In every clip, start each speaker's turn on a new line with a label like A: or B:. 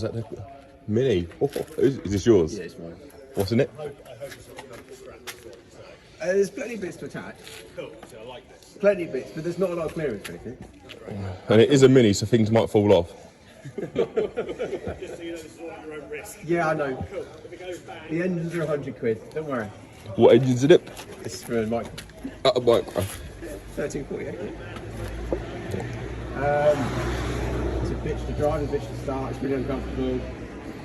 A: that the Mini? Oh, is this yours?
B: Yeah, it's mine.
A: What's in it?
B: There's plenty of bits to attach. Plenty of bits, but there's not a lot of clearance or anything.
A: And it is a Mini, so things might fall off.
C: Just so you know, this is all at your own risk.
B: Yeah, I know.
C: Cool. If it goes bad,
B: The engines are £100, don't worry.
A: What engine's in it?
B: This is for a micra.
A: Micra.
B: 1348. It's a bitch to drive, a bitch to start, it's really uncomfortable.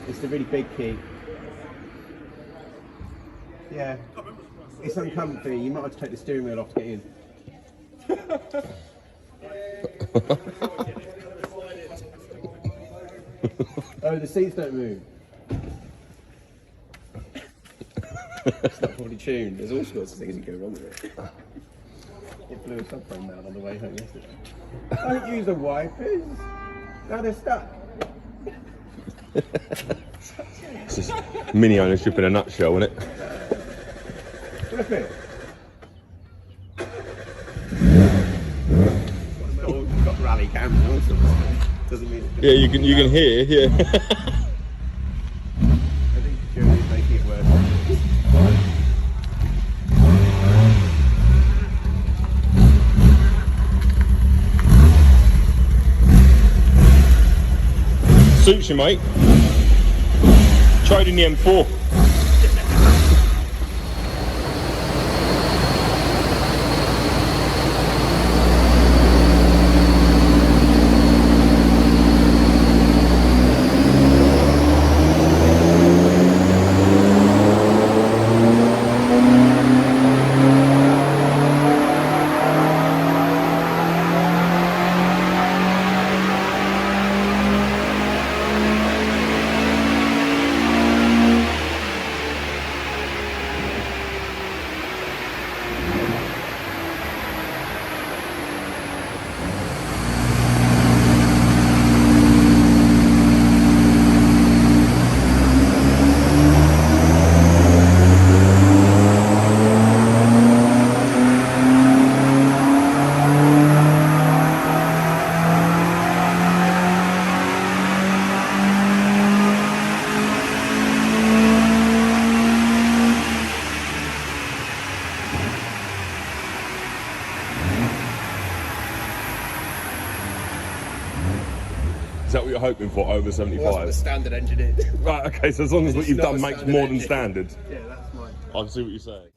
B: It's a really big key. Yeah. It's uncomfy, you might have to take the steering wheel off to get in. Oh, the seats don't move. It's not fully tuned. There's all sorts of things that go wrong with it. It blew a subframe down on the way home yesterday. Don't use the wipers. Now they're stuck.
A: It's just Mini ownership in a nutshell, isn't it?
B: Flip it. It's got rally cams and all sorts of stuff. Doesn't mean it's
A: Yeah, you can hear, yeah.
B: I think Jeremy's making it worse.
A: Suits you, mate. Trading the M4. Is that what you're hoping for, over 75?
B: Well, that's what the standard engine is.
A: Right, okay, so as long as what you've
B: It's not
A: done
B: a
A: makes
B: standard
A: more than
B: engine.
A: standard.
B: Yeah, that's mine.
A: I can see what you're saying.